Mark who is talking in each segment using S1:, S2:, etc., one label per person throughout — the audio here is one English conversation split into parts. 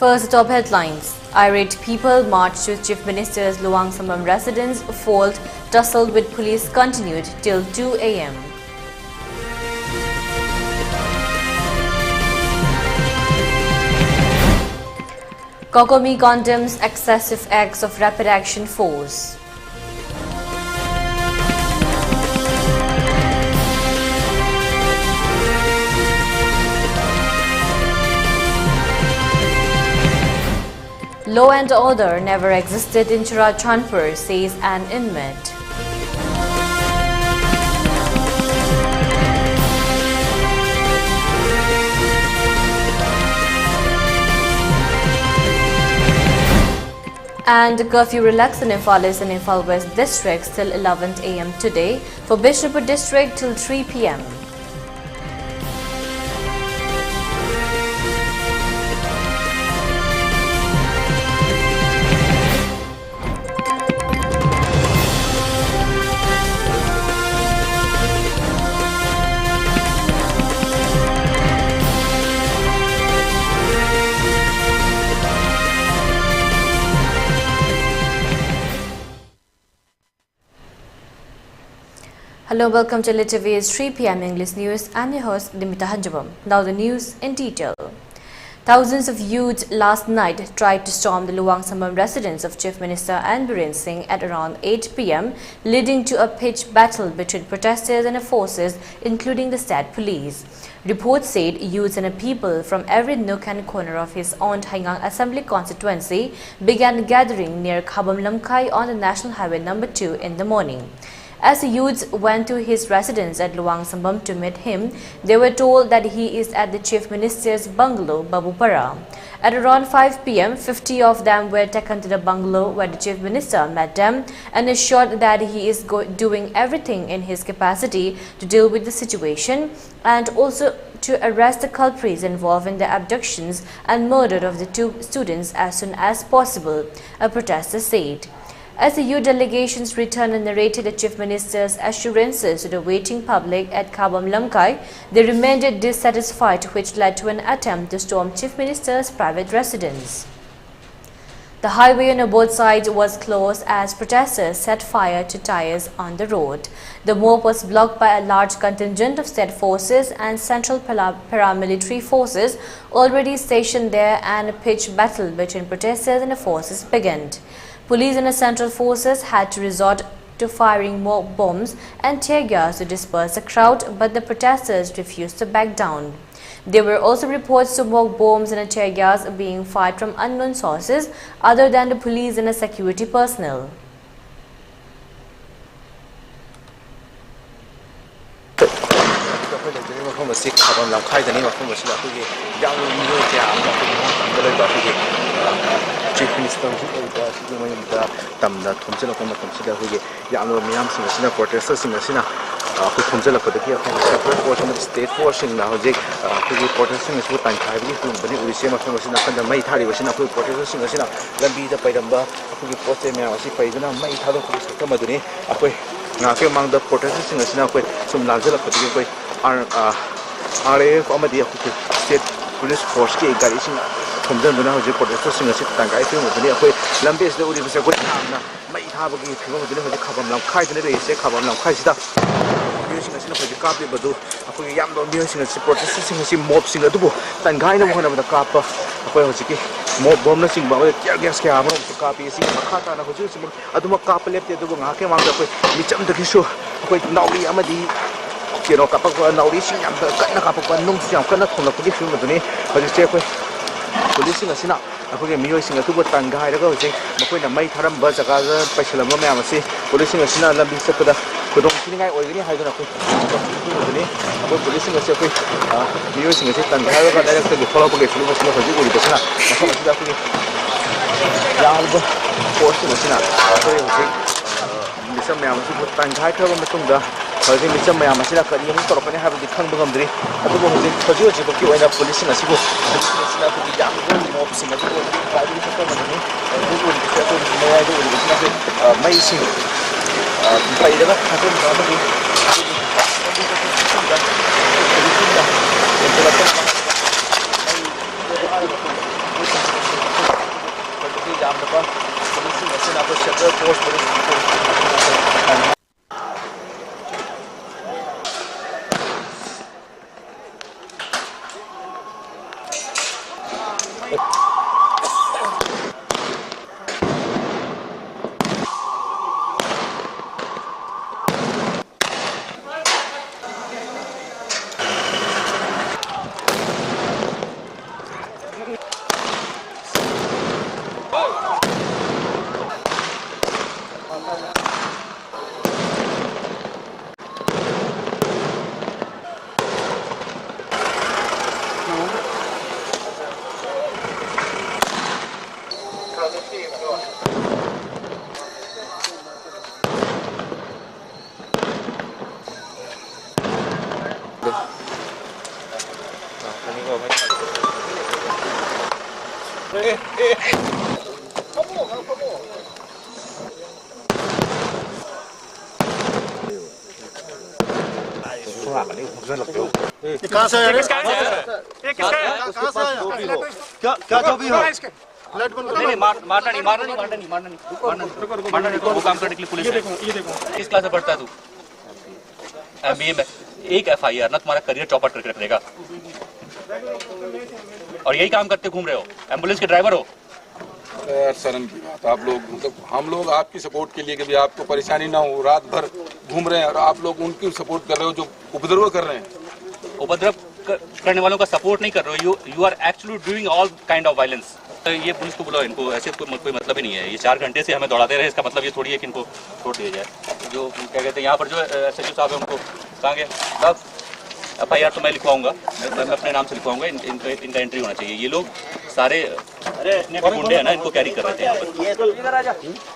S1: First, top headlines. Irate people marched to Chief Minister's Luang Sambam residence. Fault tussled with police continued till 2 a.m. Kokomi condemns excessive acts of rapid action force. Law and order never existed in Churachandpur, says an inmate. And curfew relaxed in Imphal East and Imphal West districts till 11 a.m. today. For Bishnupur district till 3 p.m. Hello, welcome to ELITETV's 3 p.m. English News. I'm your host, Deemita. Now the news in detail. Thousands of youths last night tried to storm the Luang Sambam residence of Chief Minister and Biren Singh at around 8 p.m., leading to a pitched battle between protesters and the forces, including the state police. Reports said youths and people from every nook and corner of his own Haingang Assembly constituency began gathering near Khabam Lamkai on the National Highway No. 2 in the morning. As the youths went to his residence at Luang Sambam to meet him, they were told that he is at the Chief Minister's bungalow, Babupara. At around 5 p.m., 50 of them were taken to the bungalow where the Chief Minister met them and assured that he is doing everything in his capacity to deal with the situation and also to arrest the culprits involved in the abductions and murder of the two students as soon as possible, a protester said. As the youth delegations returned and narrated the Chief Minister's assurances to the waiting public at Khabam Lamkai, they remained dissatisfied, which led to an attempt to storm Chief Minister's private residence. The highway on both sides was closed as protesters set fire to tires on the road. The mob was blocked by a large contingent of state forces and central paramilitary forces already stationed there, and a pitched battle between protesters and the forces began. Police and the central forces had to resort to firing more bombs and tear gas to disperse the crowd, but the protesters refused to back down. There were also reports of smoke bombs and tear gas being fired from unknown sources other than the police and the security personnel.
S2: Chief Minister tamna thomjela ko matam sida hoye yamlo miyam sing sina protesters sing sina ko thomjela ko deki separate portion of state force sing na hoje ko protesting is tan khai bi hu bani urise ma thong sina kan mai thari sina ko protesters sing sina lambi da paidamba ko poste me asi paidana mai thado ko sakta maduni akoi nga ke mang da protesters sing sina ko sum lanjela ko deki ko RAF amadi ko state police force ke gari sing thomjan duna hoje protesters sing asi tan kai thong maduni akoi lambi is da uri bese ko na mai thaba ki phimo maduni hoje khabam lam khai dane re se khabam lam khai sida sing asina hoje kapi badu akoi yam do mi sing asi protesters sing asi mob sing adu tan gai na mo na da kapa akoi hoje ki mob bom na sing ba tear gas ke amro kapi sing makha na hoje sing aduma kap lepte du nga ke mang da akoi micham da kisu akoi nauri amadi kino kapak nauri sing yam da kana kapak nung sing kana thona ko ki phimo maduni hoje se akoi police sing asina akoi miyoi sing atu bo tan gai da ko hoje makoi na mai tharam ba jaga paisalam ma yam asi police sing asina lambi sakda kudong siningai oigini haidona ko ni ko police sing asi ko miyoi sing asi tan gai ga direct to follow ko ke film asina hoji uri basna aso asida ko yalbo force sing asina ko hoji misam ma yam asi bo tan gai thaba matung da hoji misam ma yam asina ka yum tor ko ne ha bi khang bangam dri atu bo hoji hoji hoji ko ki oina police sing asi ko asina ko yam ko mo sing asi ko ba bi ko ma ni ko uri ko ma ya do uri basna ko mai sing Pai dapat hasil berapa ni?
S3: कहाँ से आया? कहाँ से आया? क्या जो भी हो?
S4: नहीं मारना नहीं वो काम करने के लिए पुलिस है। किस क्लास में पढ़ता है तू? MBA में एक FIR ना तुम्हारा करियर चौपट करके रख देगा। और यही काम करते घूम रहे हो, एम्बुलेंस के ड्राइवर हो।
S5: यार शर्म की बात, आप लोग मतलब हम लोग आपकी सपोर्ट के लिए कि भी आपको परेशानी ना हो, रात भर घूम रहे हैं और आप लोग उनकी सपोर्ट कर रहे हो जो उपद्रव कर रहे हैं।
S4: उपद्रव करने वालों का सपोर्ट नहीं कर रहे हो, you are actually doing all kind of violence. ये पुलिस को बुलाओ, इनको ऐसे कोई मतलब ही नहीं है। ये 4 घंटे से हमें दौड़ाते रहे, इसका मतलब ये थोड़ी है कि इनको छोड़ दिया जाए। जो क्या कहते हैं यहाँ पर जो SHO साहब है उनको कहाँ गए साहब? FIR तो मैं लिखवाऊंगा, मैं अपने नाम से लिखवाऊंगा, इनका एंट्री होना चाहिए। ये लोग सारे गुंडे हैं ना, इनको कैरी कर रहे थे यहाँ पर।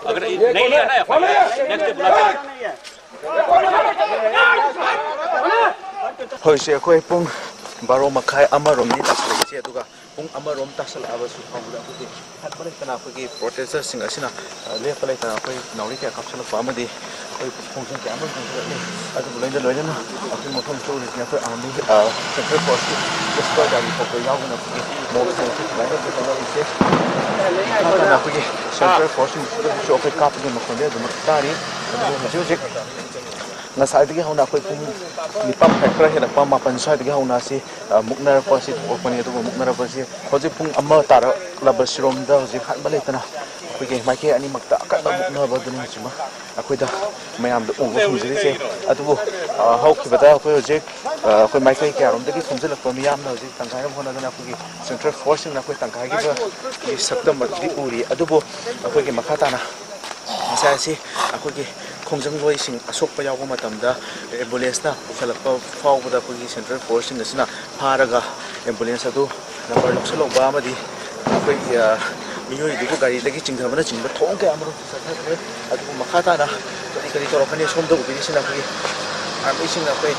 S4: अगर नहीं लिया ना FIR नेक्स्ट डे बुला
S2: होय से कोई पुंग बारो मखाय अमरोम नि तासले दुगा पुंग अमरोम तासल आबसु फामुदा कुति हतबले तना कोई प्रोटेस्टर्स सिंग असिना लेपले तना कोई नौरी के कपसन फामदि कोई फंक्शन के अमर फंक्शन अदु बुलेंद लोयना अखि मथम तो रिसना कोई आर्मी सेंट्रल फोर्स की डिस्ट्रॉय गाड़ी को कोई यावना कोई मोक से लाइन के तना इसे तना कोई सेंट्रल फोर्स की जो कोई काप के मखंदे दु मतारी जो जे ngasai hauna koi pung nipam factor hela pam mapan sai digi hauna si muknar pasi opani to muknar pasi hoji pung amma tara labas rom da hoji khan balai tana koi ke mai ke ani makta ka da muknar ba duni chima akoi da mayam da ung sum jiri se atu hau ki bata koi hoji koi mai ke rom da ki khumjal pa miyam na hoji tangkai ram hona da koi central force na koi tangkai ki ba saktam di uri adu bo koi ke makata na sai si akoi ke khongjang loi sing asok pa yaw matamda ambulance na ukhalakpa fawbada kogi central force sing asina pharaga ambulance adu number loksalo ba amadi koi miyoi du gari lagi chingdhamana chingba thong ke amro satha adu makhata na kadi kadi torokani somda ubini sina koi army sing na koi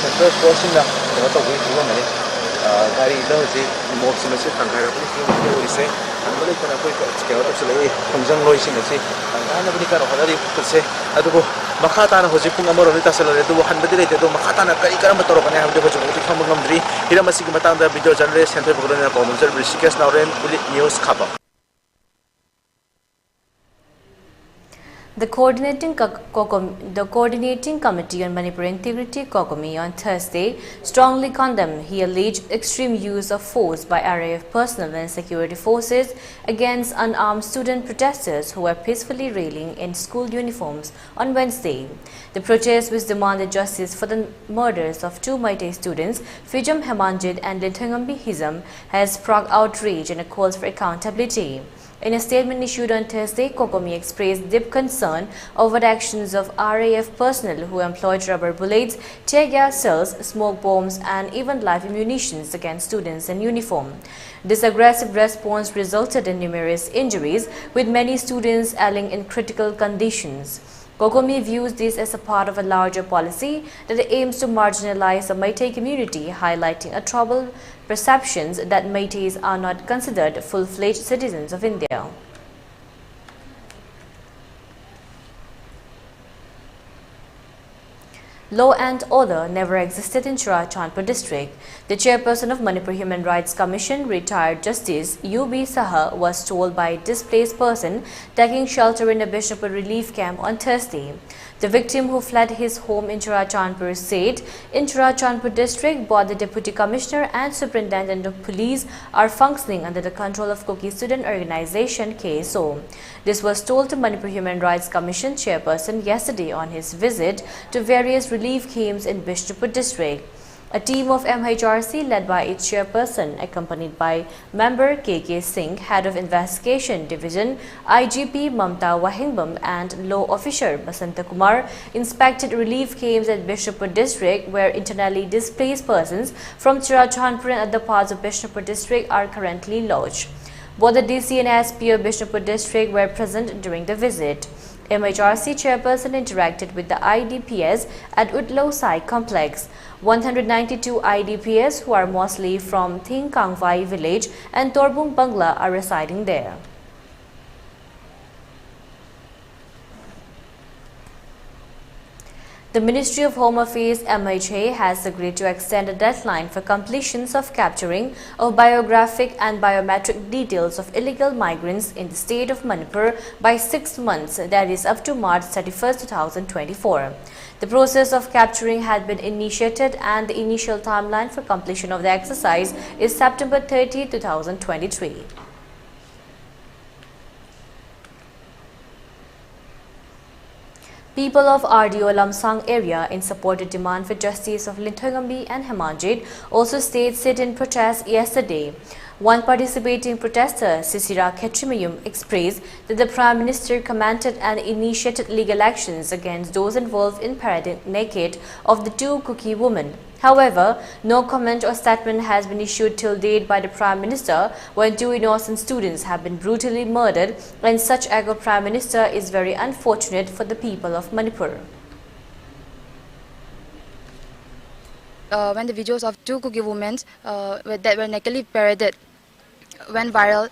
S2: central force sing na to goi duwa mane gari da hoje mob sing se tangara koi uri se ambalai kana koi ke to sele khongjang loi sing se ana bani ka rohada ri se adu makhata na hoji pung amaro ni tasala adu hanbadi le do makhata na kari karam toro kana hamde hoji hoji kham ngamdri hiramasi ki matang da video journalist center program na community rishikesh nauren news khaba.
S1: The coordinating committee on Manipur integrity COCOMI on Thursday strongly condemned the alleged extreme use of force by RAF personnel and security forces against unarmed student protesters who were peacefully rallying in school uniforms on Wednesday. The protest, which demanded justice for the murders of 2 Meitei students, Fijam Hemanjit and Lithangambi Hizam, has sparked outrage and a call for accountability. In a statement issued on Thursday, COCOMI expressed deep concern over the actions of RAF personnel who employed rubber bullets, tear gas cells, smoke bombs and even live munitions against students in uniform. This aggressive response resulted in numerous injuries, with many students ailing in critical conditions. COCOMI views this as a part of a larger policy that aims to marginalize the Meitei community, highlighting a troubled perceptions that Meiteis are not considered full-fledged citizens of India. law and order never existed in Churachandpur district. The chairperson of Manipur Human Rights Commission, retired Justice U.B. Saha, was told by a displaced person taking shelter in a Bishnupur relief camp on Thursday. The victim, who fled his home in Churachandpur, said in Churachandpur district, both the Deputy Commissioner and Superintendent of Police are functioning under the control of Kuki Student Organization KSO. This was told to Manipur Human Rights Commission chairperson yesterday on his visit to various relief camps in Bishnupur district. A team of MHRC led by its chairperson, accompanied by member KK Singh, head of investigation division, IGP Mamta Wahingbam, and law officer Basanta Kumar, inspected relief camps at Bishnupur district, where internally displaced persons from Churachandpur and other parts of Bishnupur district are currently lodged. Both the DC and SP of Bishnupur district were present during the visit. MHRC chairperson interacted with the IDPs at Utlo Sai complex. 192 IDPs, who are mostly from Thingkangwai village and Torbung Bangla, are residing there. The Ministry of Home Affairs MHA has agreed to extend the deadline for completions of capturing of biographic and biometric details of illegal migrants in the state of Manipur by 6 months, that is up to March 31, 2024. The process of capturing had been initiated and the initial timeline for completion of the exercise is September 30, 2023. People of RDO Lamsang area, in support of demand for justice of Linthogambi and Hemanjit, also stayed sit-in protest yesterday. One participating protester, Sisira Khetrimayum, expressed that the Prime Minister commanded and initiated legal actions against those involved in parading naked of the two Kuki women. However, no comment or statement has been issued till date by the Prime Minister when two innocent students have been brutally murdered, and such act of Prime Minister is very unfortunate for the people of Manipur.
S6: When the videos of two Kuki women that were nakedly paraded went viral,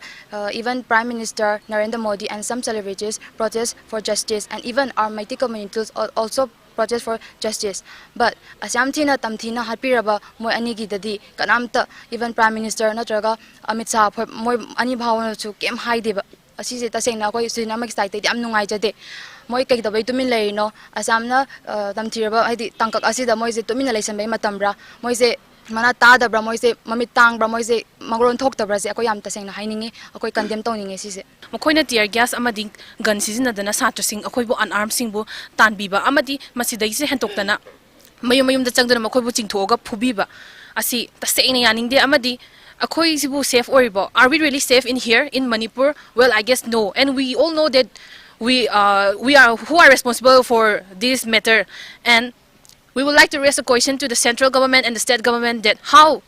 S6: even Prime Minister Narendra Modi and some celebrities protest for justice, and even our mighty communities also protest for justice. But asamthina tamthina hapiraba moi anigi dadi kanamta even Prime Minister natraga Amit Shah moi ani bhawna chu kem haideba asise tasengna koi cinema excited am nungai jade moi kai dabai tumin leino asamna tamthiraba haidi tangkak asida moi je tumin leisan bai matambra moi je mana tadabra moi je mamit tangbra moi je magron thoktabra je akoi am tasengna hainingi akoi condemn tawningi sise
S7: Mokoina tear gas amadi gun sizinadana satrasing akoibo unarmed singbu tanbiba amadi masidaise hentoktana mayum da changdana makoibo chingthoga phubiba asi tasengna yaningde amadi akoi sibu safe oribo. Are we really safe in here in Manipur? Well, I guess no, and we all know that we are who are responsible for this matter, and we would like to raise a question to the central government and the state government that how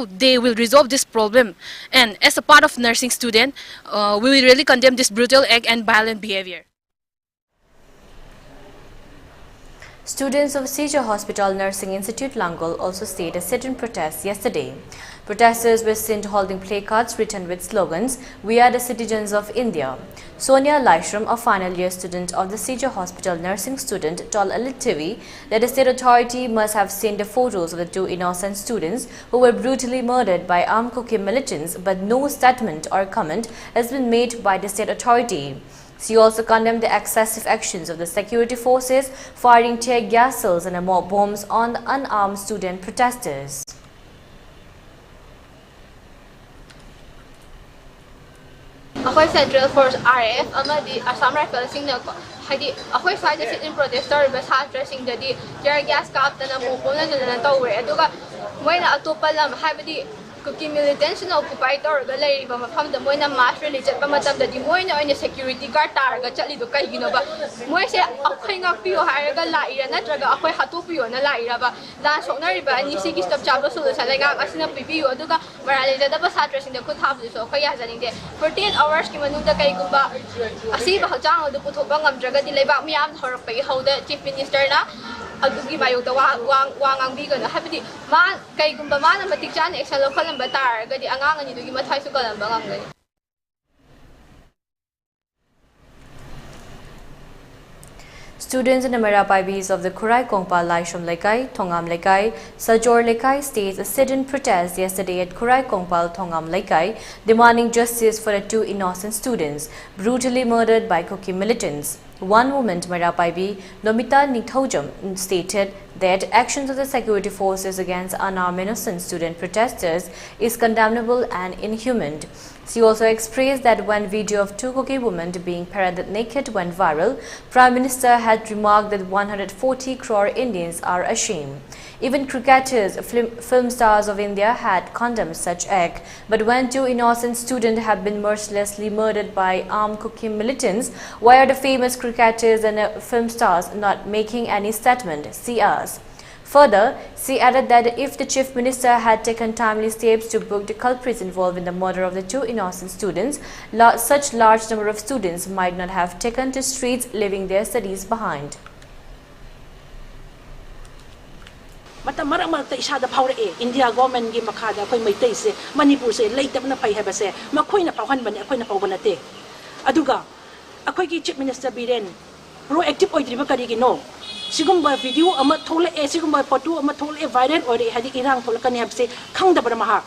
S7: they will resolve this problem. And as a part of nursing student, we will really condemn this brutal act and violent behavior.
S1: Students of Sija Hospital Nursing Institute Langol also stayed a sit-in protest yesterday. Protesters were seen holding placards written with slogans, "We are the citizens of India." Sonia Laishram, a final year student of the Sija Hospital Nursing student, told ELITETV that the state authority must have seen the photos of the two innocent students who were brutally murdered by armed Kuki militants, but no statement or comment has been made by the state authority. She also condemned the excessive actions of the security forces, firing tear gas cells and mob bombs on the unarmed student protesters.
S8: Akoy Central Force RF amadi Assam Rifle singna hadi akoy side sit-in protester ba satra singdadi tear gas kaaptana mopona na tawre aduga moina atopa lam habadi Kuki militants na occupy torga lairiba mafamda moina mass rally chatpa matamdadi moina oina security guard targa chalido kaigino ba moise akoy ngakpiyo haraga laira natraga akoy hatupiyo na laira ba la soknariba ani sigi stop chaba solution laga asina pipiyo aduga marali da ba satra singda khut habdu so akoy yajaningde 48 hours ki manunda kaigumba asiba hajang odu puthoba ngamdraga di leibak miyam thorakpai hauda chief minister na adugi mayuta wangang bigana habidi ma kaigumba mana matikchan action local number tar gadi angang ani dugi mathai su kalamba ngangai.
S1: Students and Merapaibis of the Kurai Kongpa Laisham Lekai, Thongam Lekai, Sajor Lekai staged a sit-in protest yesterday at Kurai Kongpal Thongam Lekai, demanding justice for the 2 innocent students brutally murdered by Kuki militants. One woman, Merapaibi, Deemita stated that actions of the security forces against unarmed innocent student protesters is condemnable and inhuman. She also expressed that when video of 2 Kuki women being paraded naked went viral, Prime Minister had remarked that 140 crore Indians are ashamed. Even cricketers, film stars of India had condemned such act. But when 2 innocent students have been mercilessly murdered by armed Kuki militants, why are the famous cricketers and film stars not making any statement? She asked. Further, she added that if the Chief Minister had taken timely steps to book the culprits involved in the murder of the 2 innocent students, such large number of students might not have taken to streets, leaving their studies behind.
S9: Mata marak isada phawre India government gi makhada khoi maitai se Manipur se leitabna phai haba se makhoi na phawhan ban akhoi na phawbana te aduga akhoi gi Chief Minister Biren proactive oidriba kari gi no sigumba video ama thole sigumba photo ama thole viral ore hadi irang tholakani habse khangdabra mahak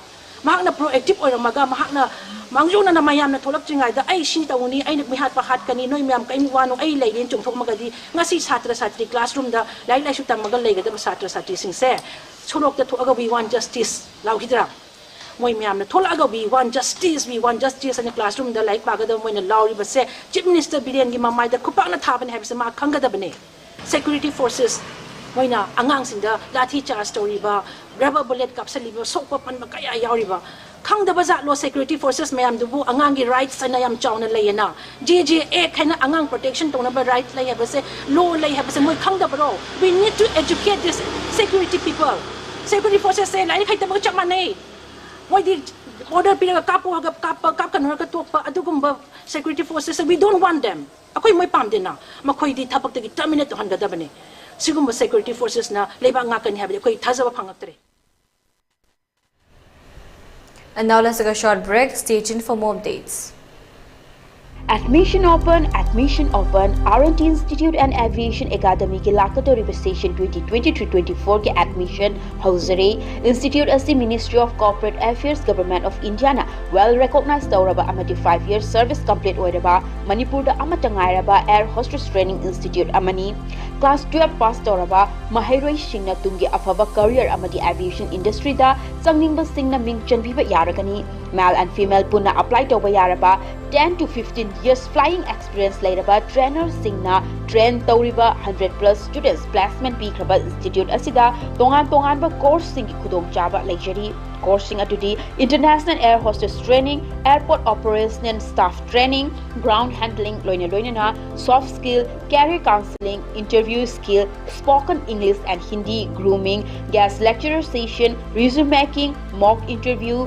S9: na proactive oiramaga mahak na mangjuna na mayam na tholak chingai da ai si tawni ai nak mihat pahat kani noi myam kai wano ai leilen chungthok magadi ngasi chhatra chhatri classroom da lai lai su tamaga leigada chhatra chhatri sing se chorok ta thoga we want justice lau hidra moi myam na tholaga we want justice in the classroom da lai pagada moi na lauri ba se Chief Minister Biren gi mamai da khupak na thaban habse ma khangada bane security forces moina angang sinda lathi charge story ba rubber bullet capsule ba sokpa pan ba kaya yauri ba khangda baza lo security forces mayam dubu angang gi rights na yam chawna layena JJA khana angang protection tona ba right lay ba se law lay ha ba se moi khangda bro we need to educate this security people security forces say lai khai ta ba chak manai moi di order pila kapu ga kap kan ka tok pa adugumba security forces we don't want them akoi moi pam dena makhoi di thapak ta gi terminate to hanga da bane sigumba security forces na leba nga kan habi akoi thazaba phangatre.
S1: And now let's take a short break. Stay tuned for more updates.
S10: Admission open, R&T Institute and Aviation Academy ke Lakato Station 2023-24 ke admission Hausare Institute as the Ministry of Corporate Affairs Government of India na well recognized Tauraba amati 5 years service complete oiraba Manipur da amatangairaba Air Hostess Training Institute amani class 12 pass Tauraba Mahairoi Singna tumgi afaba career amati aviation industry da changningba singna ming chanbiba yaragani male and female punna apply toba yaraba 10 to 15 years flying experience lairaba trainer singna train tauriba 100 plus students placement pikraba institute asida tongan ba course sing khudong chaba lecture course sing atudi international air hostess training airport operation and staff training ground handling loina soft skill career counseling interview skill spoken English and Hindi grooming guest lecturer session resume making mock interview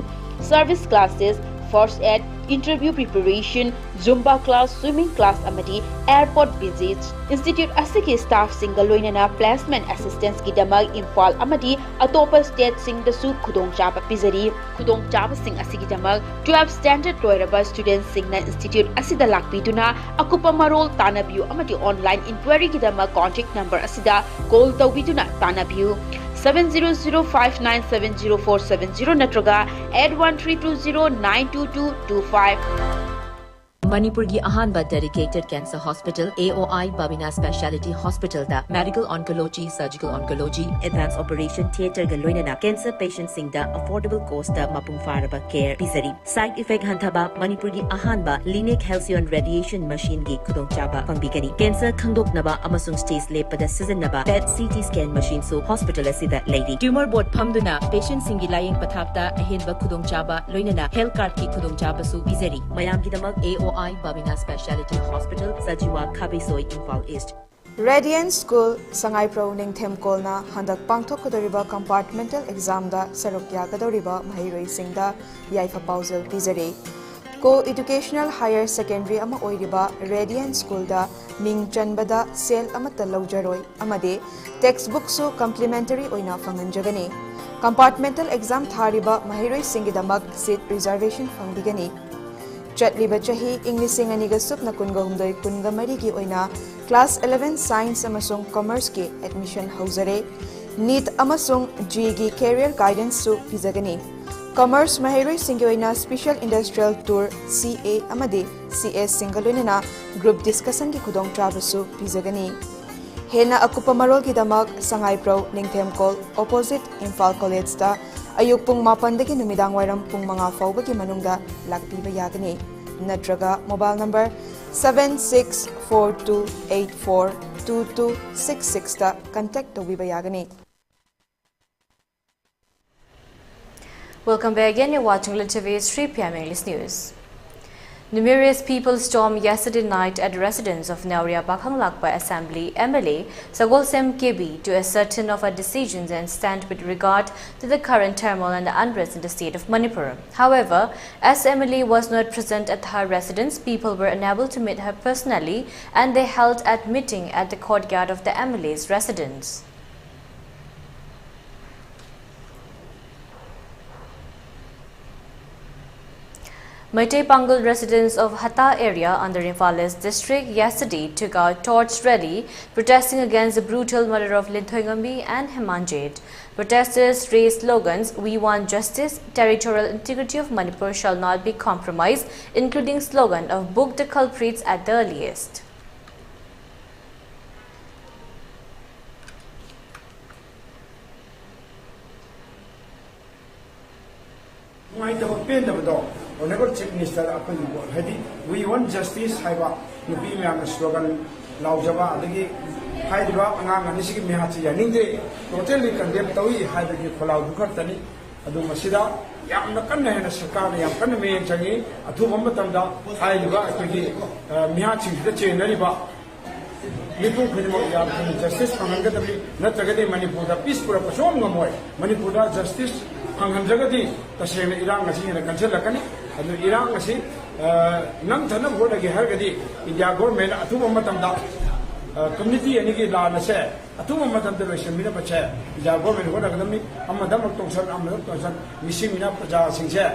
S10: service classes first aid interview preparation Zumba class swimming class amati airport visits institute asiki staff single loinana placement assistance ki damag Imphal amati atopa state sing da su khudong chaba pizari khudong chaba sing asiki damag 12 standard loiraba students singna institute asida lakpiduna akupa marol tanabiu amati online inquiry ki damag contact number asida call tawbiduna tanabiu 7005970470 natraga 8132092225
S11: Manipur gi ahanba dedicated cancer hospital AOI Babina Speciality Hospital da medical oncology surgical oncology advanced operation theater ga loinana cancer patients sing da affordable cost da mapung faraba care pisari side effect hantaba Manipur gi ahanba linear halcyon radiation machine gi khudong chaba pangbigani cancer khangdoknaba amasung stage lepada sizinaba PET CT scan machine so hospital asida lady tumor board phamduna patient sing gi layeng pathakta ahenba khudong chaba loinana health card ki khudong chaba su pisari mayam gi damak AOI Babina Speciality Hospital, Sajiwa Khabisoi, Imphal East.
S12: Radiant School, Sangai Pro Ningthem Kolna, Handak Pangthok Kadoriba Compartmental Exam da Sarokya Kadoriba Mahiroi Singda, Yaifa Pausel Pizare. Co-educational higher secondary ama oiriba Radiant School da Ming Chanbada Sel amata Laujaroi amade textbook su complimentary oina fanganjagani. Compartmental exam thariba Mahiroi Singidamak seat reservation fangbigani. Chatliba chahi English aniga supna kunga humdoi kunga marigi oina Class 11 Science amasung Commerce ki admission hauzare. NEET amasung GE gi Career Guidance su pizagani. Commerce Mahiroi Singoina Special Industrial Tour CA amadi CS Singalunina Group Discussion ki khudong trabasu pizagani. Hena akupa marol ki damak Sangai Pro Ningthem Call opposite Imphal College da ayuk pung mapandagi numidang wairam pung mga fauba ki manungda lakpiba yagani. Natraga mobile number 7642842266 da contact to Yagani.
S1: Welcome back again. You're watching ELITETV's 3 p.m. English News. Numerous people stormed yesterday night at the residence of Nauria Bakhang Lakpa Assembly MLA Sagolsem KB to ascertain of her decisions and stand with regard to the current turmoil and the unrest in the state of Manipur. However, as MLA was not present at her residence, people were unable to meet her personally and they held a meeting at the courtyard of the MLA's residence. Meitei Pangal residents of Hata area under Imphal district yesterday took out torch rally protesting against the brutal murder of Linthoingambi and Hemanjit. Protesters raised slogans, "We want justice, territorial integrity of Manipur shall not be compromised," including slogan of "Book the culprits at the earliest."
S13: Honorable Chief Minister, we want justice. Haiba, Nubi Miam slogan, Laujaba, Adigi, Haiba, Anang, and Nisi Mihachi, and Inde, totally condemned Tawi, Haidagi, Kolau Dukartani, Adu Masida, Yamakana and Sakana, Yakaname and Changi, Atu Mamatanda, Haiba, Mihachi, the chain, Nariba. People could justice from Hungary, not Tagadi Manipur, peace for a person, no more. Manipur justice. Hanghanjagadi tasena Iran ngasi na cancel lakani adu Iran ngasi nam thanam vote agi hargadi India government atuma matamda community ani ki la na se atuma matamda loisan mina pache India government vote agadami amadam tongsan amadam tongsan missing mina praja singse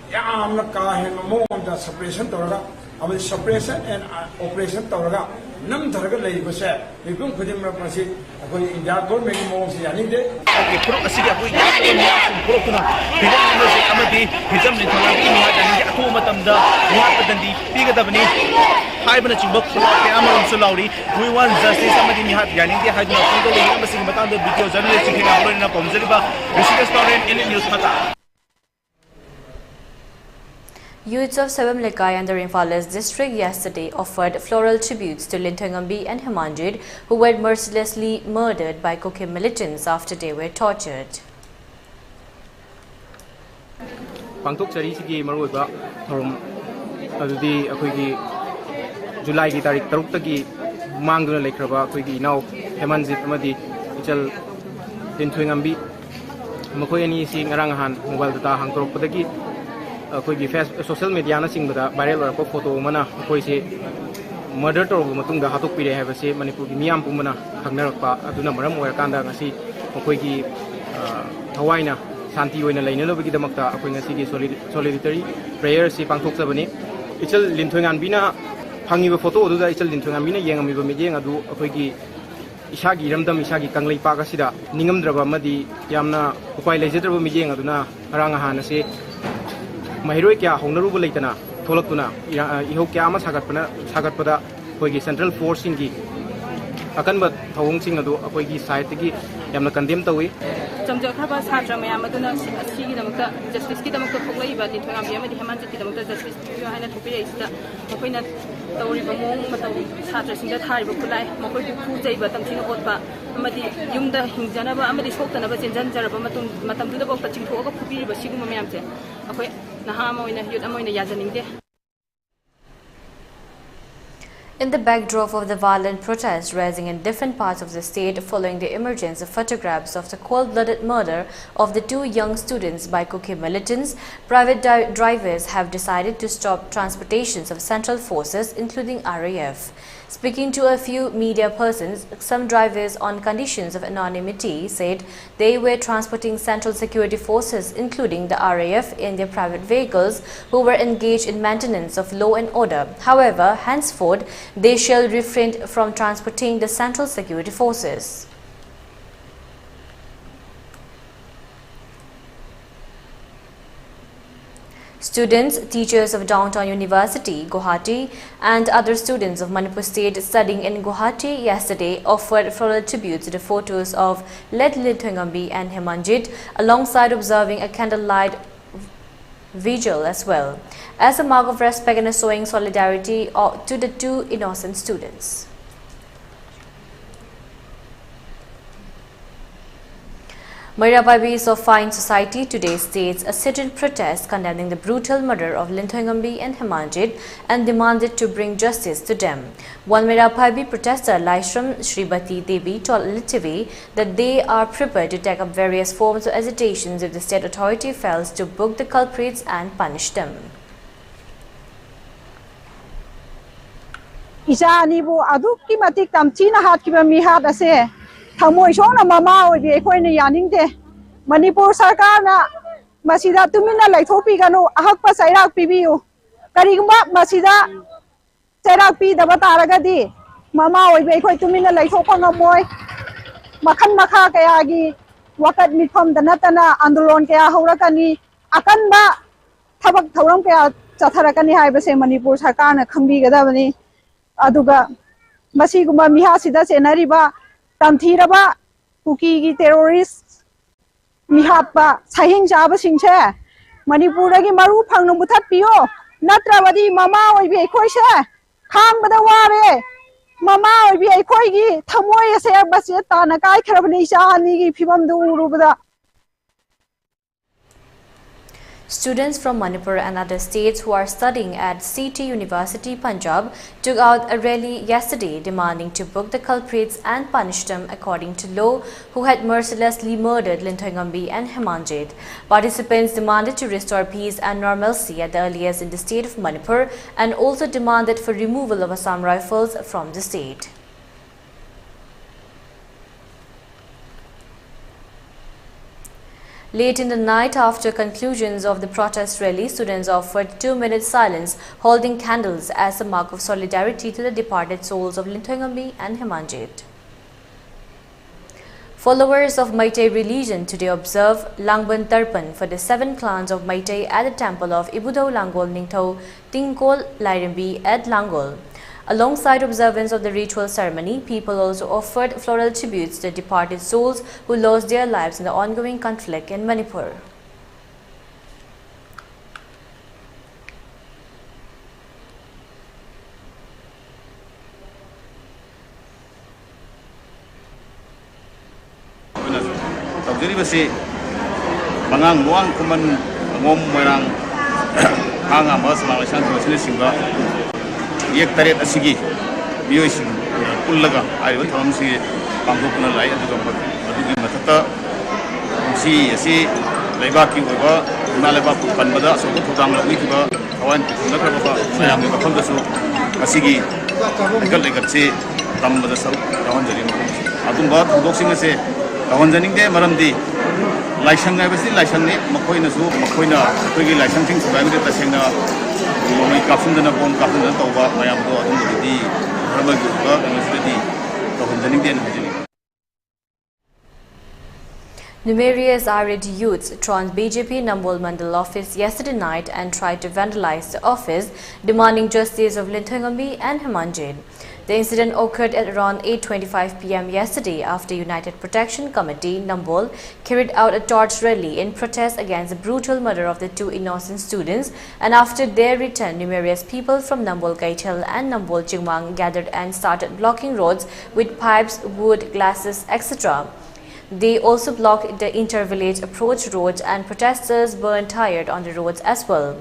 S13: yamna ka hen mo da suppression toraga amadi suppression and operation toraga nam tharaga lei base libum khudim ra pasi akoi India government mo si ani de
S2: Okay, pro asigi akoi pro kuna bilang amasi amadi hijam ni thola ki ma dan ya ko matamda wa padandi piga dabani hai bana chibak khula ke amaram sulauri we want justice amadi ni hat yani de hajna ko le amasi matam de video journalist ki na na pomjari ba research student in news mata.
S1: Youths of Sevam Lekai and the Imphal district yesterday offered floral tributes to Linthoingambi and Hemanjit, who were mercilessly murdered by Koke militants after they were tortured.
S14: Pangtok Sari Sigi Maruba from Adudi Akwigi July Tarik Tarukaki Manguna Lakraba, Kwigi now Hemanjit Madi, Ichal Linthoingambi, Makoyani sing Arangahan, Mobile Data Hangtok Padaki. Akwigi social media na singba viral ra ko photo mana akoi se murder tor matung da hatok pire have se Manipur gi miam pumana khangnarakpa aduna maram oir kanda ngasi akoigi thawaina shanti oina lainalobigi damakta akoi ngasi gi solidarity prayer si pangthok sabani ichal Linthoingambi na phangi ba photo odu da ichal Linthoingambi na yengami ba mejeng adu akoigi ishagi ramdam ishagi kanglei pa gasida ningamdraba madi yamna upai lejedraba mejeng aduna aranga hana se Mahiroi kya Honaruba Laitana, Tolakuna, Ihokama Sagatpada, Kogi Central Force in Gi. Akan but Tawong Sing Adu, Akogi side Gi, Yamna condemned away.
S15: Some Jokaba Satra Mayamaduna, Sigidamaka, Justice Kidamaka Pulay, but the Tangami, Hamanjit, Justice Johanna Tupia, Mokina, Tauribamong, Satra Singa Haribulai, Mokoi, but Tamtina Otpa, Amadi, Yumda, Hinjanaba, Amadi Sotanaba, and Zanjaraba, Matam to the boat, touching Toga, Pupi, but Sigumamante. Okay, Nahamo in a huge amount of Yazaning.
S1: In the backdrop of the violent protests rising in different parts of the state following the emergence of photographs of the cold-blooded murder of the 2 young students by Koke militants, private drivers have decided to stop transportations of central forces, including RAF. Speaking to a few media persons, some drivers on conditions of anonymity said they were transporting Central Security Forces, including the RAF, in their private vehicles who were engaged in maintenance of law and order. However, henceforth, they shall refrain from transporting the Central Security Forces. Students, teachers of Downtown University, Guwahati, and other students of Manipur State studying in Guwahati yesterday offered floral tribute to the photos of late Lithuangambi and Hemanjit, alongside observing a candlelight vigil as well, as a mark of respect and showing solidarity to the two innocent students. Mayurabhabis of Fine Society today states a sit-in protest condemning the brutal murder of Lithuangambi and Hemanjit and demanded to bring justice to them. One Mayurabhabi protester, Laishram Shribati Devi, told ELITETV that they are prepared to take up various forms of agitations if the state authority fails to book the culprits and punish them.
S16: Isa anibu aduk ki matik tamchina hat ki mihat ase thamoi sona mama oi bi khoi na yaning de Manipur sarkar na masida tumina laithopi ganu ahak pa sairak pibiu karigma masida sairak pi daba taragadi mama oi bi khoi tumina laithopa ngamoi makhan makha kaya gi wakat mithom danatana andolon kaya haurakani akan ba thabak thauram kaya chatharakani haibase Manipur sarkar na khambi gadabani aduga masiguma miha sida senariba tamthiraba kuki gi terrorist mihapa sahing jaba singche Manipur gi maru phangnu muthat piyo natrabadi mama oi bi khoi se khang bada ware mama oi bi khoi gi thamoi se bas ta na kai kharabni sa ni gi phibam du urubada.
S1: Students from Manipur and other states who are studying at CT University, Punjab, took out a rally yesterday demanding to book the culprits and punish them according to law who had mercilessly murdered Lithuangambi and Hemanjit. Participants demanded to restore peace and normalcy at the earliest in the state of Manipur and also demanded for removal of Assam rifles from the state. Late in the night, after conclusions of the protest rally, students offered 2-minute silence, holding candles as a mark of solidarity to the departed souls of Lithuangambi and Hemanjit. Followers of Meitei religion today observe Langban Tarpan for the 7 clans of Meitei at the temple of Ibudau Langol Ningthau Tingkol Lairambi at Langol. Alongside observance of the ritual ceremony, people also offered floral tributes to the departed souls who lost their lives in the ongoing conflict in Manipur.
S17: एक तरह असिगी बियोसिंग पुल्लगा आइबो थरमसी पांगोपना लाई अदुगी मथता सी असि लेबाकी ओबा नालेबा पनबदा असोको थोदांग लुइबा हवान नखरबा मयाम के मफमदसु असिगी legal लेगतसे तमबदा सौ रावन जरि अदुंबा थोदोक्सिंग से रावन जनिंग दे मरमदी लाइसंग आइबसि लाइसंगनि मखोइनसु मखोइना अखोइगी लाइसंगसिंग सुगाइबदे तसेंगना
S1: Numerous irate youths stormed BJP Nambol Mandal office yesterday night and tried to vandalize the office, demanding justice of Lithuangambi and Hemanjit. The incident occurred at around 8:25 p.m. yesterday after United Protection Committee Nambol carried out a torch rally in protest against the brutal murder of the 2 innocent students, and after their return, numerous people from Nambol Gaichel and Nambol Chingmang gathered and started blocking roads with pipes, wood, glasses, etc. They also blocked the inter-village approach roads and protesters burned tires on the roads as well.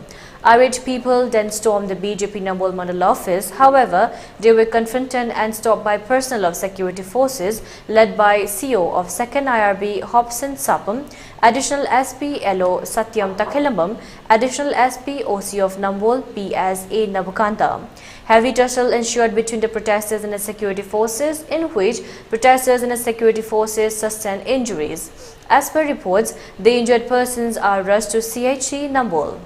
S1: Irate people then stormed the BJP Nambol Mandal office. However, they were confronted and stopped by personnel of security forces led by CO of 2nd IRB Hobson Sapam, Additional SP LO Satyam Takilambam, Additional SP OC of Nambol PS A Nabukanta. Heavy tussle ensued between the protesters and the security forces, in which protesters and the security forces sustained injuries. As per reports, the injured persons are rushed to CHC Nambol.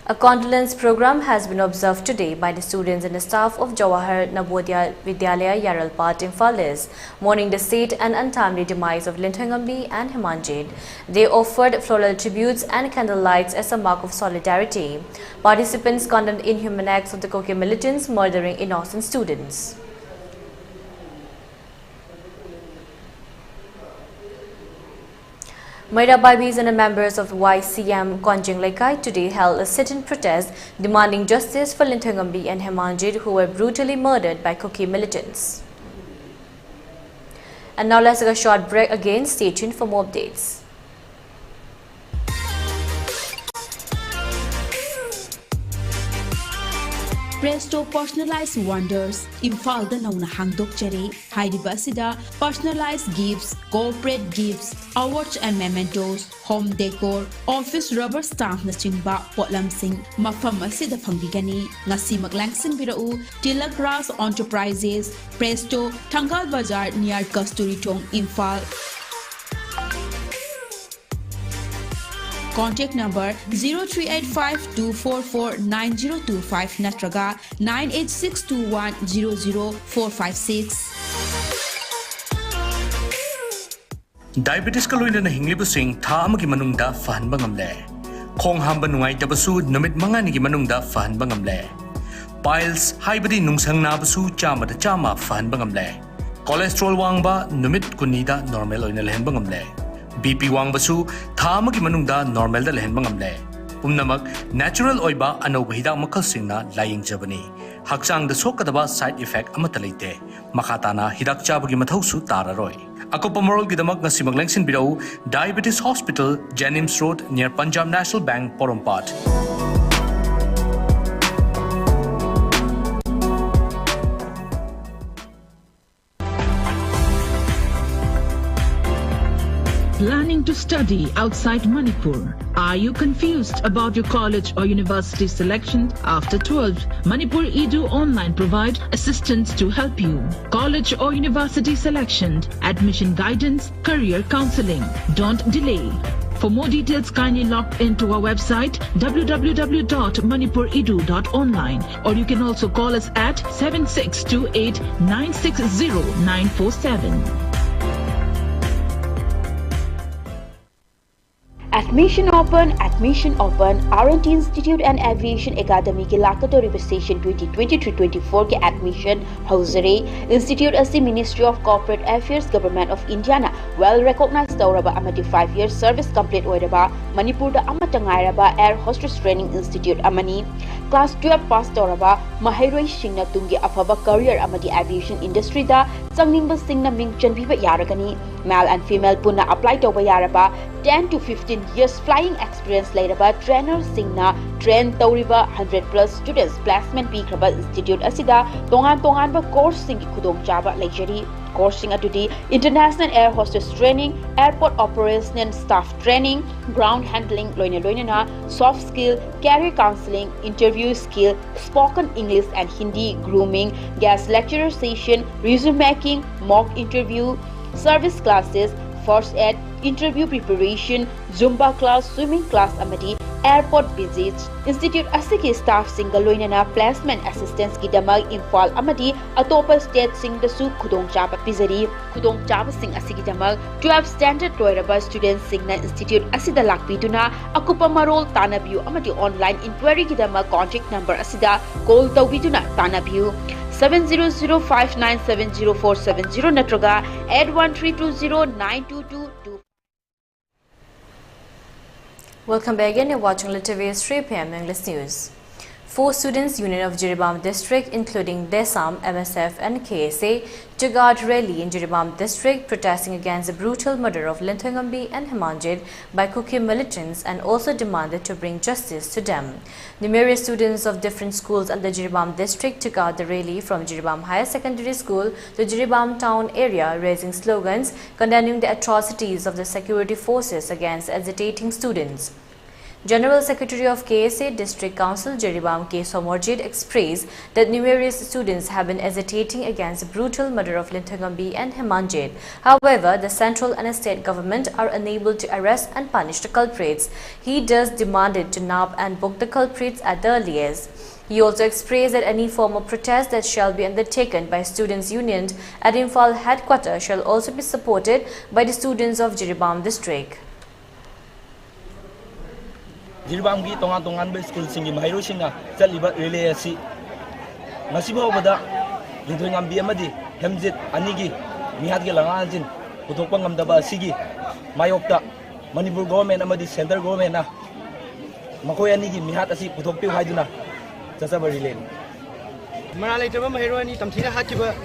S1: A condolence program has been observed today by the students and the staff of Jawahar Navodaya Vidyalaya Yaralpat in Fales, mourning the sad and untimely demise of Linthangambi and Himanjit. They offered floral tributes and candlelights as a mark of solidarity. Participants condemned inhuman acts of the Koke militants murdering innocent students. Mairabais and members of YCM Konjing Laikai today held a sit-in protest demanding justice for Linthangambi and Himanjit, who were brutally murdered by Koke militants. And now let's take a short break again. Stay tuned for more updates.
S10: Presto Personalized Wonders, Imphal da nauna hangdokjare, haidiba asida personalized gifts, corporate gifts, awards and mementos, home decor, office rubber stamp na chingba potlamsing mafam asida phangbigani. Ngasi maglangsing birau Tilak Ras Enterprises, Presto, Thangal Bazar near Kasturi Thong, Imphal. Contact number 0385-244-9025 natraga 98621-00456.
S18: Diabetes ka loina na hinglibusing tha amagi manungda fahanba ngamle. Khong hamba nungai tabasu numit mangani gi manungda fahanba ngamle. Piles haibadi nungsang nabasu chama da chama fahanba ngamle. Cholesterol wangba numit kunida normal oina lehenba ngamle. BP wangbasu thamagi manungda normal da lehenba ngamle. Pumnamak natural oiba anoba hidak makal singna laying jabani. Haksang da sokadaba side effect amata leite. Makatana hidak chabagi mathausu tararoi. Akopa moral gidamak ngasi maglengsin birau Diabetes Hospital, Jennings Road near Punjab National Bank, Porompat.
S19: Planning to study outside Manipur? Are you confused about your college or university selection after 12? Manipur Edu Online provides assistance to help you. College or university selection, admission guidance, career counseling. Don't delay. For more details, kindly log into our website www.manipuredu.online, or you can also call us at 7628 960 947.
S10: Admission Open, R&T Institute and Aviation Academy के लाकतोरी session 2023-24 के admission Hausare Institute as the Ministry of Corporate Affairs Government of India na well recognized तौरबा amati 5-year service complete ओइरबा Manipur da amatangairaba Air Hostess Training Institute amani class 12 pass तौरबा Mahairoi Singna tungi afaba career amati aviation industry da चंगनिंगबा सिंगना मिंग चनबिबा यारगनी male and female punna apply tauba yaraba 10 to 15 years flying experience lairaba trainer singna train tauriba 100+ students placement pikraba institute asida tongan ba course singi khudong chaba lecture course sing atudi international air hostess training, airport operation staff training, ground handling loina na soft skill, career counseling, interview skill, spoken English and Hindi, grooming, guest lecturer session, resume making, mock interview, service classes, first aid, interview preparation, Zumba class, swimming class amati airport visits. Institute asiki staff single loinana placement assistance ki damag Imphal amati atopa state sing da su khudong chaba pizari khudong chaba sing asiki damag 12 standard loiraba students singna institute asida lakpiduna akupa marol tanabiu amati online inquiry ki damag contact number asida call tawbiduna tanabiu 7005970470 natraga 813209222.
S1: Welcome back again. You're watching ELITETV's 3 p.m. English News. 4 students union of Jiribam district including DESAM, MSF and KSA took out rally in Jiribam district protesting against the brutal murder of Linthangambi and Himanjit by Kuki militants and also demanded to bring justice to them. Numerous students of different schools under Jiribam district took out the rally from Jiribam Higher Secondary School to Jiribam town area raising slogans condemning the atrocities of the security forces against agitating students. General Secretary of KSA District Council Jiribam K. Somorjit expressed that numerous students have been agitating against the brutal murder of Linthangambi and Himanjit. However, the central and state government are unable to arrest and punish the culprits. He thus demanded to nab and book the culprits at the earliest. He also expressed that any form of protest that shall be undertaken by students' union at Imphal headquarters shall also be supported by the students of Jiribam District.
S20: Jiribam ki tongan school singi mahiro singa chaliba relay asi ngasibo bada Linthangambi amadi Hemjit anigi mihat ge langanjin puthokpa ngamdaba sigi mayokta Manipur government amadi center government na makoi anigi mihat asi puthokpi haiduna chasaba relay
S21: mara leitaba mahiro ani tamthina hakiba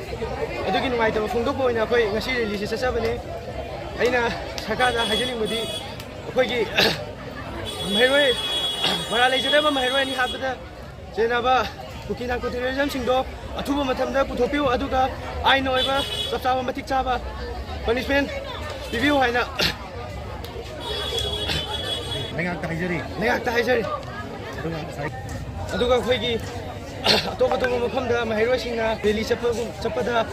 S21: adugi nungaitaba phongdokpa oina khoi ngasi release chasabane aina sarkara hajaningmudi khoigi Mahiroi, Maralay Jadaba Mahiroi Habita, Jenaba, Bukina Cotirism Sindo, Atuba Matamda, Putopio, Aduka, I know ever, Satawa Matikaba, punishment, review Hina Negactizeri Aduka Quigi, Atoka Makamda, Mahirosina, Billy Chapada,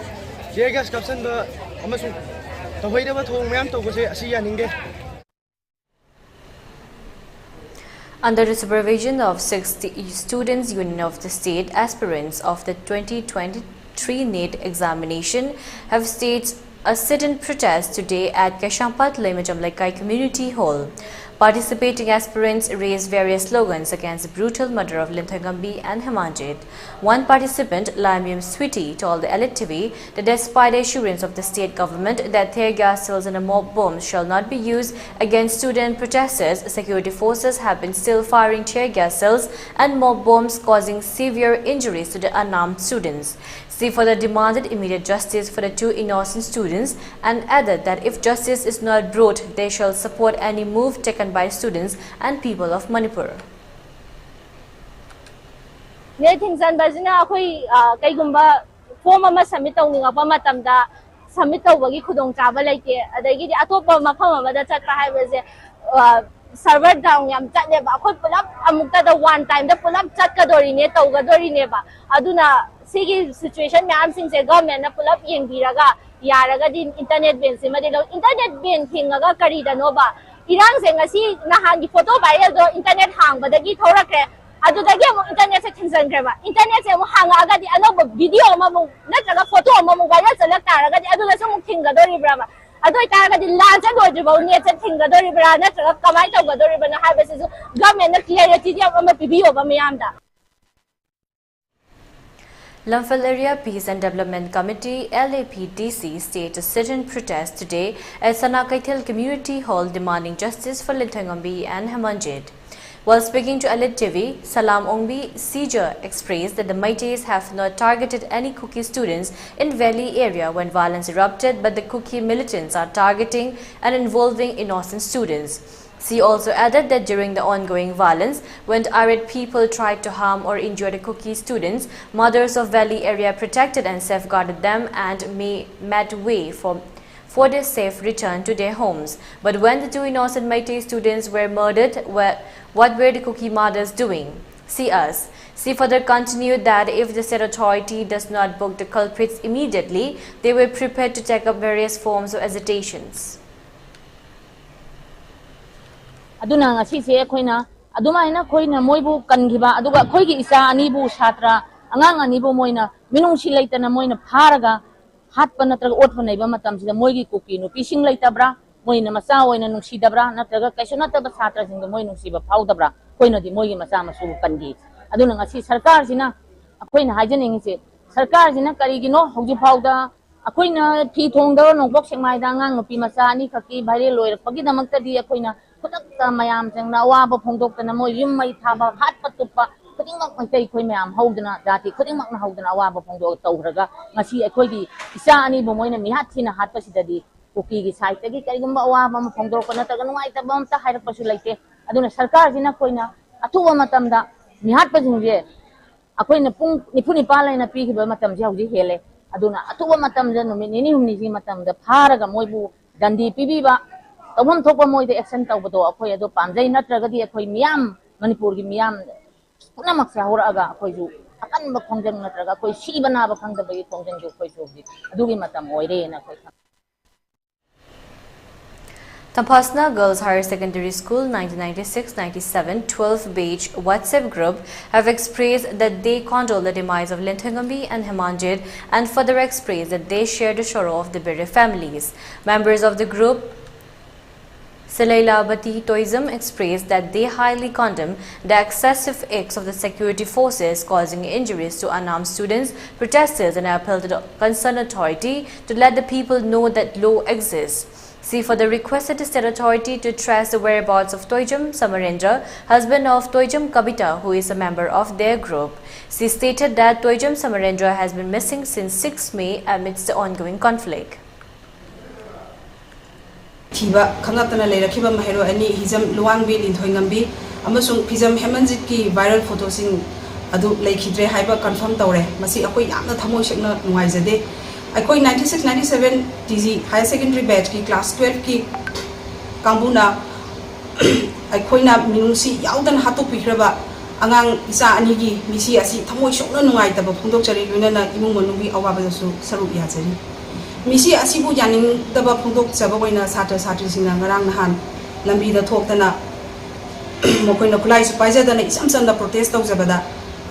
S21: Jagas Kapsanda, Amasu, the way they were told Mamto was a sea and Inge.
S1: Under the supervision of 60 students union of the state, aspirants of the 2023 NEET examination have staged a sit-in protest today at Keshampat Lemajamlaikai Community Hall. Participating aspirants raised various slogans against the brutal murder of Linthangambi and Himanjit. One participant, Lamium Sweetie, told the ELITETV that despite the assurance of the state government that tear gas cells and mob bombs shall not be used against student protesters, security forces have been still firing tear gas cells and mob bombs causing severe injuries to the unarmed students. She further demanded immediate justice for the 2 innocent students and added that if justice is not brought, they shall support any move taken by students and people of Manipur.
S22: Netingsan bazina akoi kaigumba form ama submit tawninga pa matamda submit tawbagi khudong chaba laite adagi atopa mafam amada chatpa haibase server down yam chatle ba akoi pulap amukta da one time da pulap chatkadori ne tawgadori ne ba aduna sigi situation myam singse government na pulap yengbiraga yaraga din internet ban se madi internet ban thingaga kari da no ba irang se ngasi nahan gi photo viral do internet hang badagi thorakre adudagi mo internet se thingsan kre ba internet se mo hanga aga di anoba video ma mo natraga photo ma mo viral chalak taraga di adula se mo thinga do ribra ba adoi taraga di lancha do jibo net se thinga do ribra natraga kamai tawga do ribra na haibase government na clarity di ama video ba myam da.
S1: Lamphal Area Peace and Development Committee LAPDC staged a sit-in protest today at Sanakaithil Community Hall demanding justice for Linthangambi and Himanjit. While speaking to ELITETV, Salam Ongbi Sija expressed that the Meiteis have not targeted any Kuki students in Valley area when violence erupted, but the Kuki militants are targeting and involving innocent students. She also added that during the ongoing violence, when irate people tried to harm or injure the Kuki students, mothers of Valley area protected and safeguarded them and made way for their safe return to their homes. But when the 2 innocent Meitei students were murdered, what were the Kuki mothers doing? See us. She further continued that if the state authority does not book the culprits immediately, they were prepared to take up various forms of agitations.
S23: Aduna ngasi se khoina adumaina khoina moibu kangiba aduga khoigi isa anibu satra angang anibu moina minungsi leitana moina pharaga hatpa natraga otpa naiba matamsida moigi kuki no pising leitabra moina masa oina nungsi dabra natraga kaisona taba satra singa moi nungsi ba phaudabra khoina di moigi masa masu kangi aduna ngasi sarkar sina khoina hajaning se sarkar sina karigino hoji phauda akoina thi thongda nongbok sengmai da ngang nopi masa ani khaki bhaire loir pagi damakta di akoina Kutak mayam sing na waba pondok na mo yung may taba hat patupa khudingmak maitai khoi mayam haudana jati khudingmak na haudana awaba phongdo tawraga ngasi akhoi gi isa ani bo moina mihat thina hatpa sidadi kuki gi site gi karigumba awaba ma phongdo ko nataga nungai ta bam ta hairak pasu laite aduna sarkar jina koina athuwa matamda mihat pa jingje akoina pung nipuni palaina pi gi matam jauji hele aduna athuwa matamda numi nini humni ji matamda pharaga moibu dandi pibiba tawham thokpa moide action tawbado akhoi ado pamjai natragadi akhoi miyam Manipur gi miyam puna maksa horaga akhoi ju akan ba khongjang natraga akhoi si bana ba khangda bagi khongjang ju akhoi ju adugi matam oire na akhoi
S1: Tampasna Girls Higher Secondary School 1996-97 12-page WhatsApp group have expressed that they condole the demise of Linthangambi and Hemanjit and further expressed that they share the sorrow of the bereaved families. Members of the group Salailabati Toism expressed that they highly condemn the excessive acts of the security forces causing injuries to unarmed students, protesters, and appeal to the concerned authority to let the people know that law exists. She further requested the state authority to trace the whereabouts of Toijam Samarendra, husband of Toijam Kabita, who is a member of their group. She stated that Toijam Samarendra has been missing since 6 May amidst the ongoing conflict.
S3: Thiba khangatana leirakiba mahero ani hizam luangbi linthoingambi amasung phizam hemanjit ki viral photo sing adu leikhidre haiba confirm tawre masi akoi yamna thamoi sekna nuaijade akoi 96 97 TG higher secondary batch ki class 12 ki kambuna akoi na minungsi yaudan hatu pihraba angang isa ani gi misi asi thamoi sokna nuai taba phundok chari lunana imung manugi awaba su sarup ya chari misi asibu yaning daba phundok chaba boina satra satri singna ngarang nahan lambi da thoktana mokoina kulai su paija dana isam sanda protest taw jabada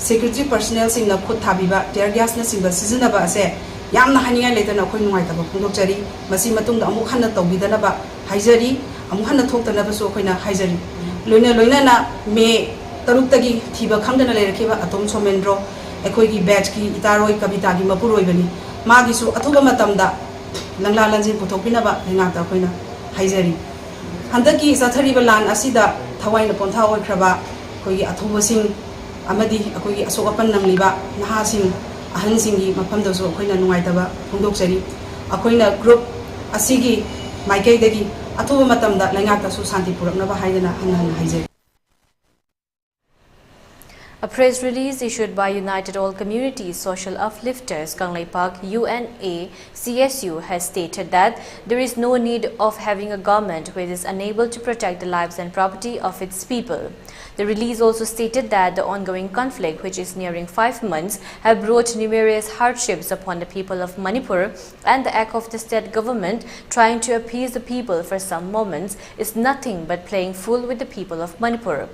S3: security personnel singna khut thabiba tear gas na singba sizina ba ase yamna haniya letana khoi nungai taba phundok chari masi matung da amuk hanna tawbidana ba haijari amuk hanna thoktana ba so khoina haijari loina na me taruk tagi thiba khangdana lerakhiba atom somendro ekoi gi batch ki itaroi kabita gi mapuroi bani magisu athuba matamda langla lanjin puthokpina ba ringata koina haijari handaki sathari balan asida thawaina pontha oikraba koi athuba sing amadi akoi asokapan nangliba naha sing ahan singi mafamda so koina nungaitaba phongdokchari akoina group asigi maikai dagi athuba matamda langata su santi purakna ba haidana hanhan haijari.
S1: A press release issued by United All Communities Social Uplifters Kanglei Park UNA CSU has stated that there is no need of having a government which is unable to protect the lives and property of its people. The release also stated that the ongoing conflict, which is nearing 5 months, have brought numerous hardships upon the people of Manipur, and the act of the state government trying to appease the people for some moments is nothing but playing fool with the people of Manipur.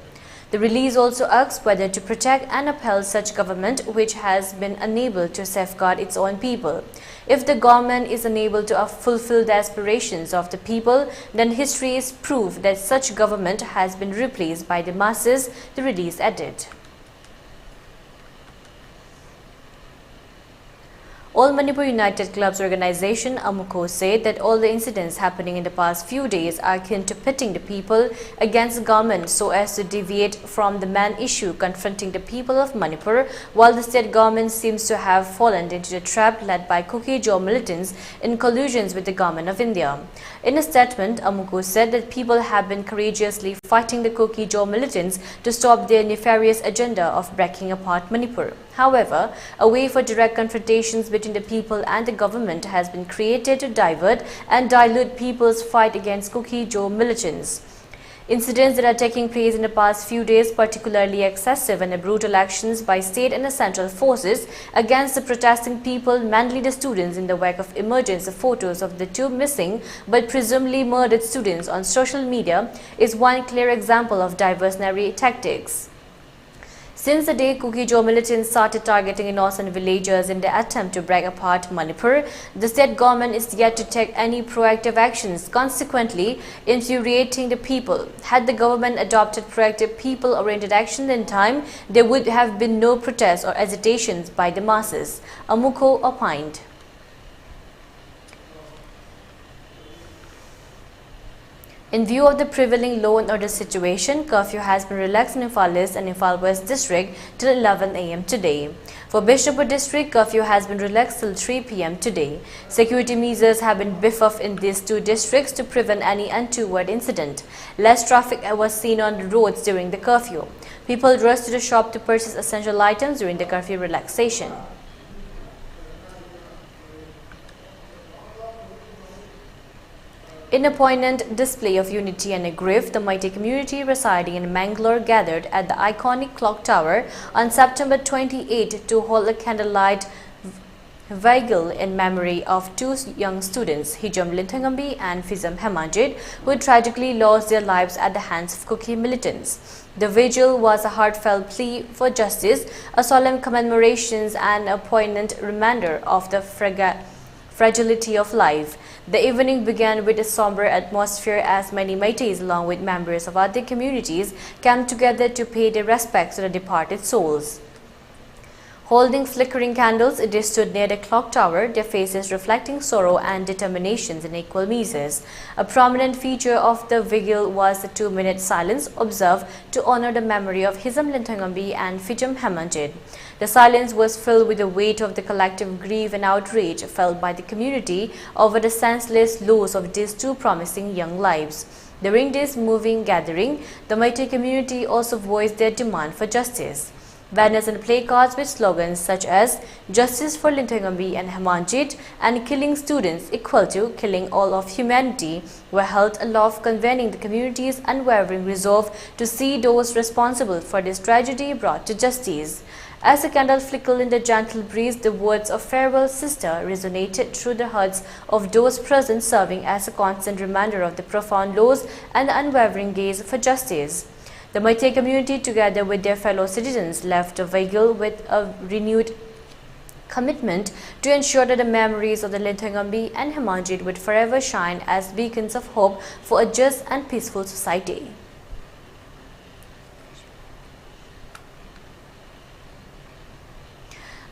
S1: The release also asks whether to protect and uphold such government which has been unable to safeguard its own people. If the government is unable to fulfill the aspirations of the people, then history is proof that such government has been replaced by the masses, the release added. All Manipur United Clubs Organization AMUCO said that all the incidents happening in the past few days are akin to pitting the people against the government so as to deviate from the main issue confronting the people of Manipur, while the state government seems to have fallen into the trap led by Kuki Jaw militants in collusions with the government of India. In a statement, AMUCO said that people have been courageously fighting the Kuki Jaw militants to stop their nefarious agenda of breaking apart Manipur. However, a way for direct confrontations between the people and the government has been created to divert and dilute people's fight against Kuki Jaw militants. Incidents that are taking place in the past few days, particularly excessive and brutal actions by state and central forces against the protesting people, mainly the students, in the wake of emergence of photos of the 2 missing but presumably murdered students on social media, is one clear example of diversionary tactics. Since the day Kuki Jaw militants started targeting innocent villagers in the attempt to break apart Manipur, the state government is yet to take any proactive actions, consequently infuriating the people. Had the government adopted proactive people-oriented action in time, there would have been no protests or agitations by the masses, AMUCO opined. In view of the prevailing law and order situation, curfew has been relaxed in Imphal East and Imphal West district till 11 a.m. today. For Bishnupur district, curfew has been relaxed till 3 p.m. today. Security measures have been beefed up in these two districts to prevent any untoward incident. Less traffic was seen on the roads during the curfew. People rushed to the shop to purchase essential items during the curfew relaxation. In a poignant display of unity and grief, the mighty community residing in Mangalore gathered at the iconic clock tower on September 28 to hold a candlelight vigil in memory of two young students, Hijam Linthangambi and Fizam Hemanjit, who tragically lost their lives at the hands of Kuki militants. The vigil was a heartfelt plea for justice, a solemn commemoration and a poignant reminder of the fragility of life. The evening began with a somber atmosphere as many Meiteis along with members of other communities came together to pay their respects to the departed souls. Holding flickering candles, they stood near the clock tower, their faces reflecting sorrow and determinations in equal measures. A prominent feature of the vigil was the 2-minute silence observed to honor the memory of Hizam Linthangambi and Fijam Hemanjit. The silence was filled with the weight of the collective grief and outrage felt by the community over the senseless loss of these two promising young lives. During this moving gathering, the Meitei community also voiced their demand for justice. Banners and placards with slogans such as "Justice for Linthangambi and Hemanjit" and "Killing students equal to killing all of humanity" were held aloft, conveying the community's unwavering resolve to see those responsible for this tragedy brought to justice. As the candle flickered in the gentle breeze, the words of "Farewell, Sister" resonated through the hearts of those present, serving as a constant reminder of the profound loss and the unwavering gaze for justice. The Meitei community, together with their fellow citizens, left the vigil with a renewed commitment to ensure that the memories of the Linthangambi and Hemanjit would forever shine as beacons of hope for a just and peaceful society.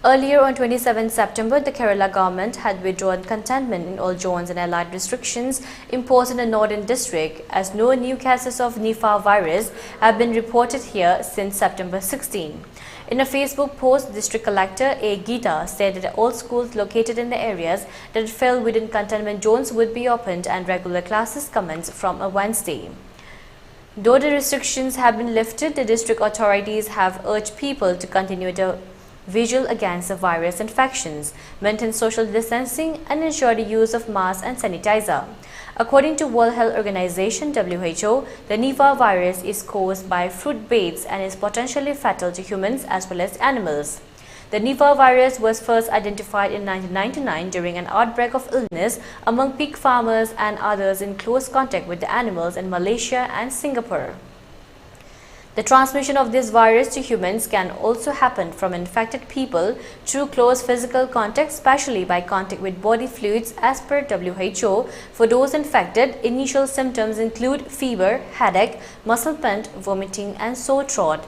S1: Earlier on 27 September, the Kerala government had withdrawn containment in all zones and allied restrictions imposed in the northern district, as no new cases of Nipah virus have been reported here since September 16. In a Facebook post, District Collector A. Geeta said that all schools located in the areas that fell within containment zones would be opened and regular classes commence from a Wednesday. Though the restrictions have been lifted, the district authorities have urged people to continue the vigil against the virus infections, maintain social distancing, and ensure the use of masks and sanitizer. According to World Health Organization (WHO), the Nipah virus is caused by fruit baits and is potentially fatal to humans as well as animals. The Nipah virus was first identified in 1999 during an outbreak of illness among pig farmers and others in close contact with the animals in Malaysia and Singapore. The transmission of this virus to humans can also happen from infected people through close physical contact, especially by contact with body fluids. As per WHO, for those infected, initial symptoms include fever, headache, muscle pain, vomiting, and sore throat.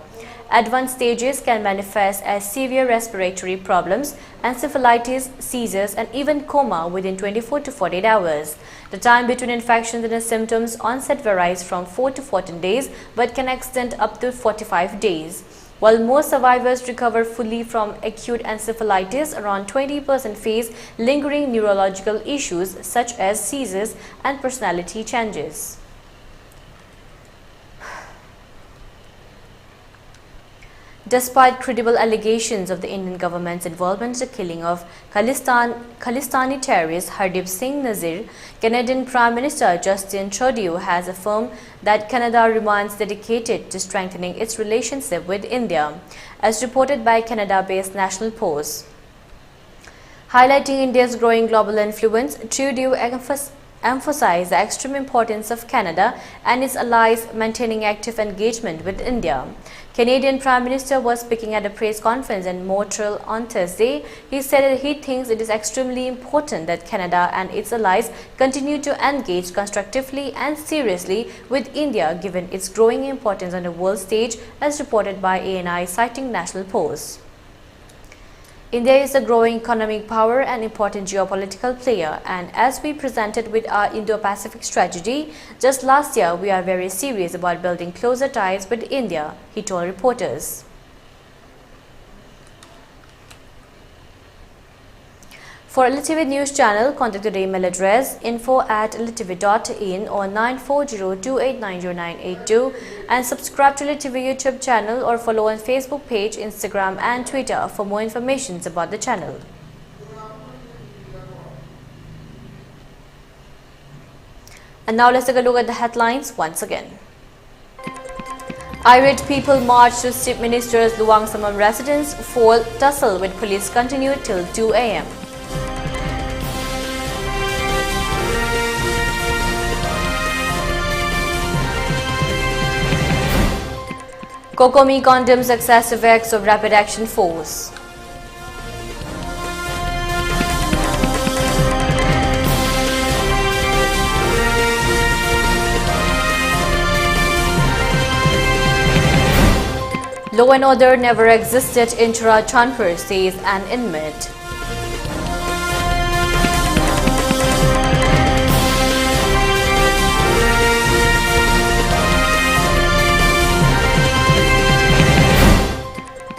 S1: Advanced stages can manifest as severe respiratory problems, encephalitis, seizures, and even coma within 24 to 48 hours. The time between infections and the symptoms onset varies from 4 to 14 days but can extend up to 45 days. While most survivors recover fully from acute encephalitis, around 20% face lingering neurological issues such as seizures and personality changes. Despite credible allegations of the Indian government's involvement in the killing of Khalistani terrorist Hardeep Singh Nazir, Canadian Prime Minister Justin Trudeau has affirmed that Canada remains dedicated to strengthening its relationship with India, as reported by Canada-based National Post. Highlighting India's growing global influence, Trudeau emphasized the extreme importance of Canada and its allies maintaining active engagement with India. Canadian Prime Minister was speaking at a press conference in Montreal on Thursday. He said that he thinks it is extremely important that Canada and its allies continue to engage constructively and seriously with India given its growing importance on the world stage, as reported by ANI citing National Post. India is a growing economic power and important geopolitical player, and as we presented with our Indo-Pacific strategy just last year, we are very serious about building closer ties with India, he told reporters. For ELITETV News Channel, contact the email address info@elitetv.in or 9402890982 and subscribe to ELITETV YouTube channel or follow on Facebook page, Instagram and Twitter for more information about the channel. And now let's take a look at the headlines once again. Irate people marched to Chief Minister's Luang Samam residence. Fall tussle with police continued till 2 a.m. Kokomi condemns excessive acts of Rapid Action Force. Law and order never existed in Chanpur, says an inmate.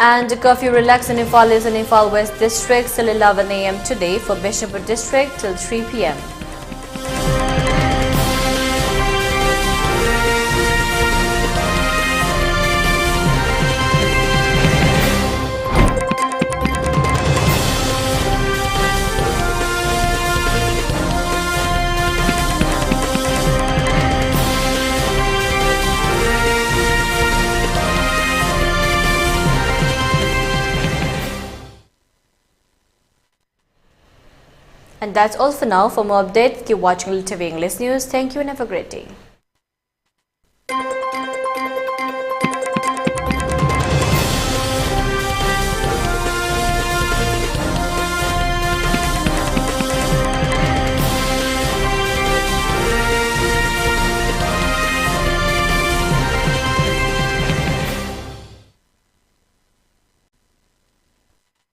S1: And the curfew relaxed in Imphal East and Imphal West districts till 11 a.m. today, for Bishnupur district till 3 p.m. And that's all for now. For more updates, keep watching ELITETV English News. Thank you and have a great day.